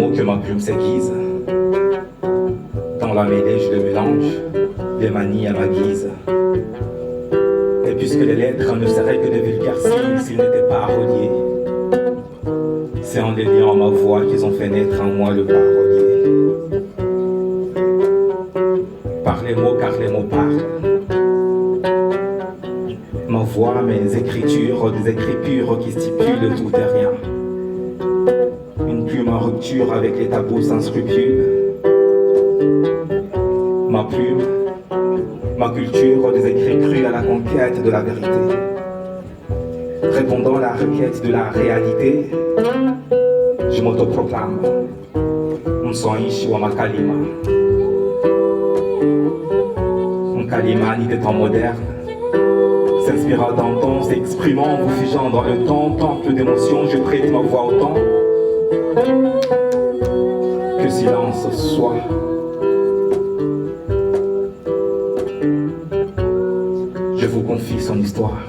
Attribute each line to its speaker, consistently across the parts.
Speaker 1: mots que ma plume s'aiguise. Dans la mêlée, je le mélange, les manies à ma guise. Et puisque les lettres ne seraient que des vulgaires signes s'ils n'étaient pas reliés, c'est en les liant à ma voix qu'ils ont fait naître en moi le parolier. Par les mots, car les mots parlent. Ma voix, mes écritures, des écritures qui stipulent tout et rien. Une plume en rupture avec les tabous sans scrupules. Ma plume, ma culture, des écrits crus à la conquête de la vérité. Répondant à la requête de la réalité, je m'autoproclame Msoishi wa makalima. Mkalima ni des temps modernes, s'inspirant d'antan, s'exprimant, vous figeant dans le temps, temple d'émotion, je prête ma voix au temps. Que silence soit. Je vous confie son histoire.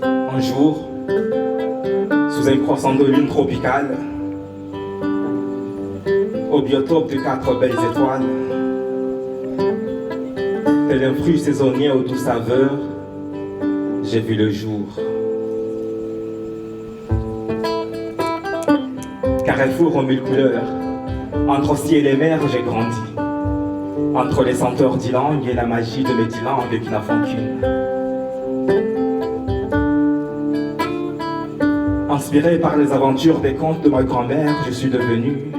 Speaker 1: Un jour, sous un croissant de lune tropicale, au biotope de 4 belles étoiles, tel un fruit saisonnier aux douces saveurs, j'ai vu le jour. Carrefour aux mille couleurs, entre ciel et mer j'ai grandi, entre les senteurs d'ylang et la magie de mes 10 langues qui n'en font qu'une. Inspiré par les aventures des contes de ma grand-mère, je suis devenu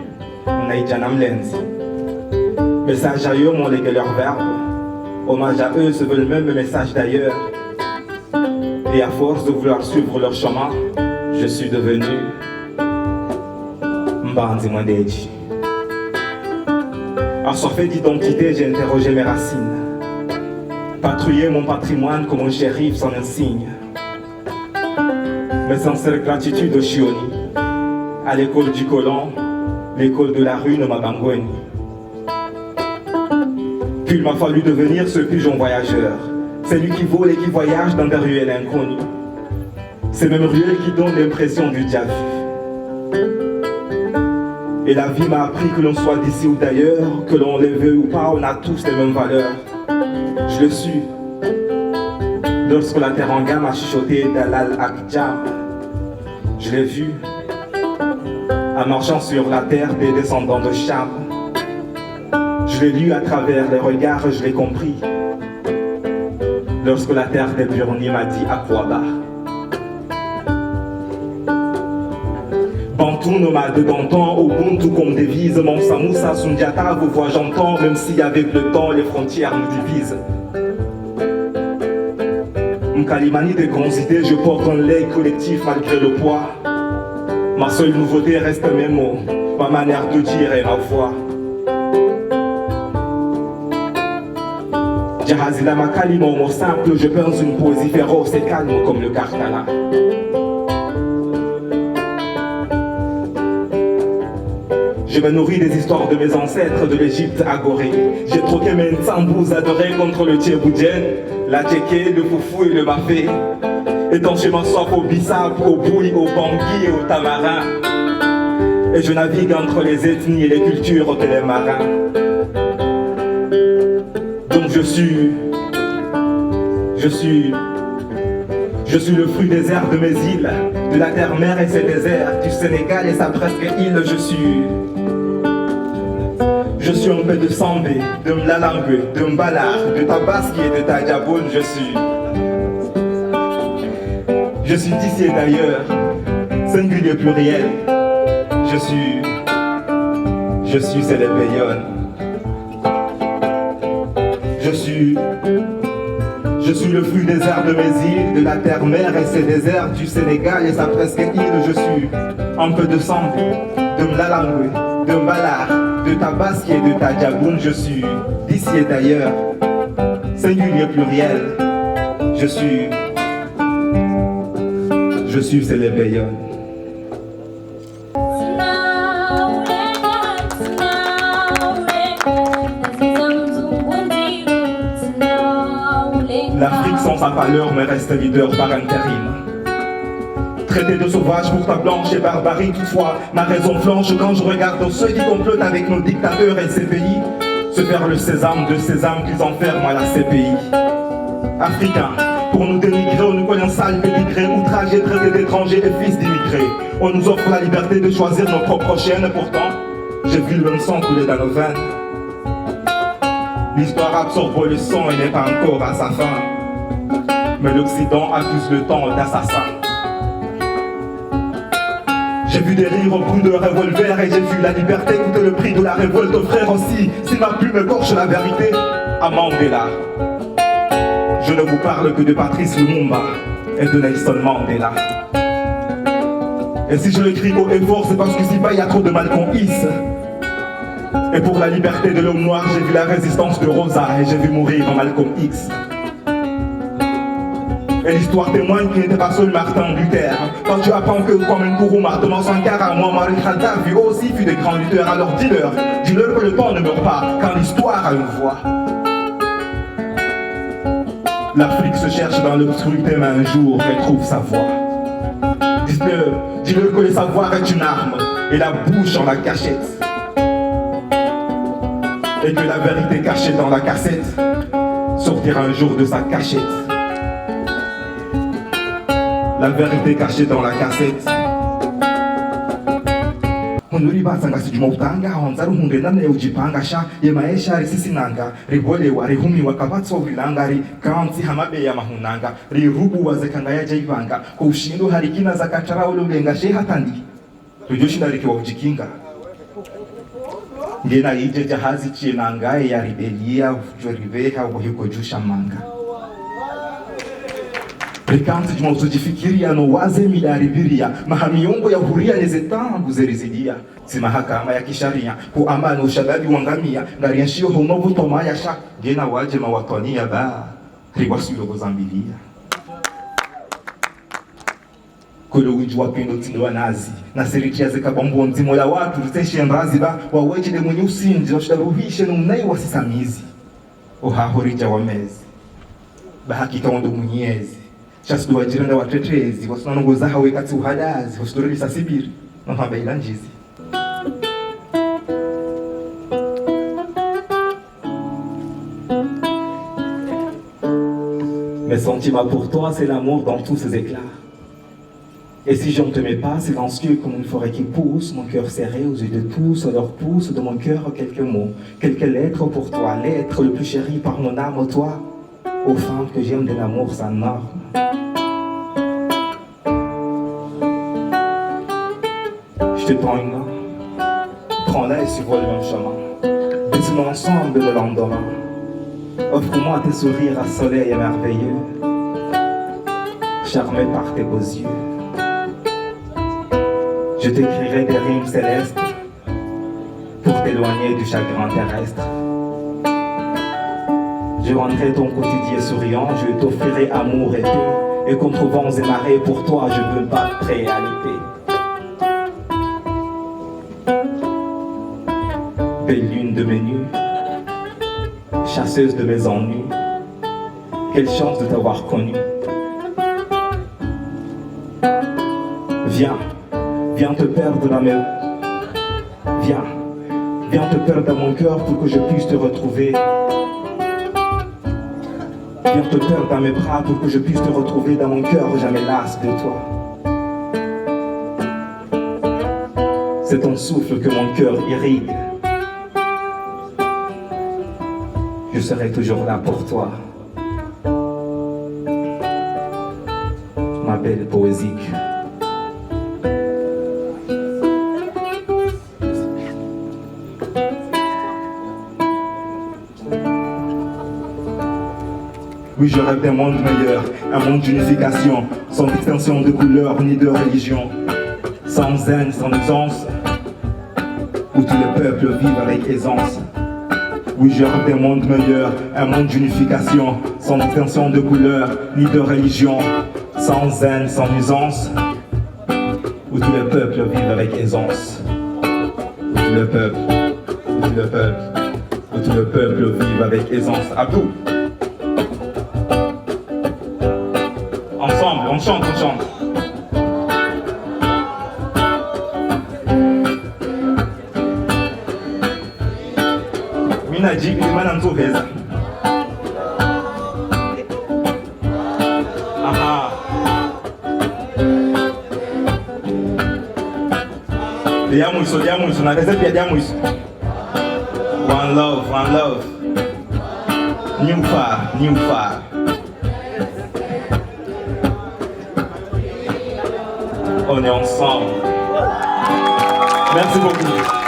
Speaker 1: Naïdjanam Lenzi. Message à eux m'ont légué leurs verbes, hommage à eux se veulent même le message d'ailleurs. Et à force de vouloir suivre leur chemin, je suis devenu Mbanzi Mwendeji. Assoiffé d'identité, j'ai interrogé mes racines, patrouillé mon patrimoine comme un shérif sans insigne. Mes sincères gratitudes au Chioni, à l'école du colon, l'école de la rue Nomabangweni. Puis il m'a fallu devenir ce pigeon voyageur, celui qui vole et qui voyage dans des ruelles inconnues. Ces mêmes ruelles qui donnent l'impression du déjà vu. Et la vie m'a appris que l'on soit d'ici ou d'ailleurs, que l'on les veut ou pas, on a tous les mêmes valeurs. Je le suis. Lorsque la teranga m'a chuchoté Dalal Akjam, je l'ai vu en marchant sur la terre des descendants de Cham. Je l'ai lu à travers les regards, je l'ai compris. Lorsque la terre des Burni m'a dit Akwaba. Bantou nomade d'antan, Ubuntu comme devise, mon Samoussa Sundiata, vous voix j'entends, même si avec le temps les frontières nous divisent. Mkalimani des grandes idées, je porte un lait collectif malgré le poids. Ma seule nouveauté reste mes mots, ma manière de dire et ma voix. Jahazila Makalima au mot simple, je pense une poésie féroce et calme comme le Karkala. Je me nourris des histoires de mes ancêtres de l'Égypte agorée. J'ai troqué mes nsambous adorés contre le Tchéboudienne, la tchéké, le foufou et le mafé. Étanché ma soif au bissap, au bouille, au bangui et au tamarin. Et je navigue entre les ethnies et les cultures que les marins. Donc je suis le fruit des airs de mes îles, de la terre-mer et ses déserts, du Sénégal et sa presque île, je suis un peu de Sambé, de Mlalangue, de Mbalar, de Tabaski et de Tadjaboun, je suis d'ici et d'ailleurs, singulier pluriel, je suis c'est les Bayonnes. Je suis le fruit des airs de mes îles, de la terre-mer et ses déserts, du Sénégal et sa presque île, je suis un peu de Sambé, de Mlalangue, de Mbalar, de Tabaski et de Tadjaboun, je suis d'ici et d'ailleurs, singulier pluriel, je suis c'est les Bayonnes. L'Afrique sans sa valeur me reste leader par intérim. Traité de sauvage pour ta blanche et barbarie. Toutefois, ma raison flanche quand je regarde ceux qui complotent avec nos dictateurs et ces pays se faire le sésame de sésame qu'ils enferment à la CPI. Africains, pour nous dénigrer, on nous connaît sale, pédigré, outragés, traités d'étrangers et fils d'immigrés. On nous offre la liberté de choisir nos propres chaînes, pourtant, j'ai vu le même sang couler dans nos veines. L'histoire absorbe le sang et n'est pas encore à sa fin. Mais l'Occident accuse le temps d'assassin. J'ai vu des rires au bruit de revolver et j'ai vu la liberté coûter le prix de la révolte. Frère aussi, si ma plume écorche la vérité, à Mandela. Je ne vous parle que de Patrice Lumumba et de Nelson Mandela. Et si je le crie haut et fort, c'est parce que si pas il y a trop de Malcolm X. Et pour la liberté de l'homme noir, j'ai vu la résistance de Rosa et j'ai vu mourir en Malcolm X. Et l'histoire témoigne qu'il n'était pas seul Martin Luther. Quand tu apprends que comme un Nkrumah, Thomas Sankara, Muammar Kadhafi aussi fut des grands lutteurs, alors dis-leur que le temps ne meurt pas quand l'histoire a une voix. L'Afrique se cherche dans l'obscurité, mais un jour elle trouve sa voix. Dis-leur que le savoir est une arme et la bouche en la cachette. Et que la vérité cachée dans la cassette sortira un jour de sa cachette. La vérité cachée dans la cassette. Onuribasanga sijumotanga onzaru mungenda ne ujipanga sha yemaesha risisinanga ribolewa rihumiwa kabatso vilangari kanzi hamabe ya mahunanga rirubu wazekanga ya jaivanga kwa ushindo harikina zakachara ululenga she hatandi tujoshinda rikiwa ujikinga ngena ije jahazi chinanga ya ribelia ujoriveha ubuhiko jusha manga Rikanzi jumozo jifikiria no waze midaribiria mahamiongo ya huria nezetangu zerizidia si mahakama ya kisharia ku amani ushababi wangamia ngarianshio honovu tomaya sha gena waje mawatonia ba riwasilo gozambilia kolo ujua pendo tindo nazi na seritia zekabombo nzimo ya watu riteshe mrazi ba waweje de mwenye usinji washidaruhishe numnai wasisamizi ohahorija wamezi bahakika wando mwenyezi Chasi wajiranda watetezi wasunanongoza hawe kati uhadazi wasitoreli sasibiri na hambaila njizi. Mes sentiments pour toi, c'est l'amour dans tous ses éclats. Et si je ne te mets pas, silencieux comme une forêt qui pousse, mon cœur serré aux yeux de tous, alors pousse de mon cœur quelques mots, quelques lettres pour toi, l'être le plus chéri par mon âme, toi, aux femmes que j'aime de l'amour sans norme. Je te prends une main, prends-la et survole le même chemin. Baisons ensemble le lendemain. Offre-moi tes sourires à soleil et merveilleux, charmé par tes beaux yeux. Je t'écrirai des rimes célestes pour t'éloigner du chagrin terrestre. Je rendrai ton quotidien souriant, je t'offrirai amour et paix. Et contre vents et marées, pour toi, je me battrai à l'épée. Belle lune de mes nuits, chasseuse de mes ennuis, quelle chance de t'avoir connue. Viens, viens te perdre dans mes... Viens te perdre dans mon cœur pour que je puisse te retrouver. Viens te perdre dans mes bras pour que je puisse te retrouver dans mon cœur jamais lasse de toi. C'est ton souffle que mon cœur irrigue. Je serai toujours là pour toi, ma belle poésique. Oui, je rêve d'un monde meilleur, un monde d'unification, sans distinction de couleur ni de religion, sans haine, sans nuisance, où tous les peuples vivent avec aisance. Oui, je rêve d'un monde meilleur, un monde d'unification, sans distinction de couleur ni de religion, sans haine, sans nuisance, où tous les peuples vivent avec aisance. Où tout le peuple, où tout le peuple, où tout le peuple vivent avec aisance. Abdou. Ensemble, on chante, on chante. mina jipi mana nzoveza. Aha. Diamuiso, na reserve ya diamuiso. One love, one love. New far. On est ensemble. Merci beaucoup.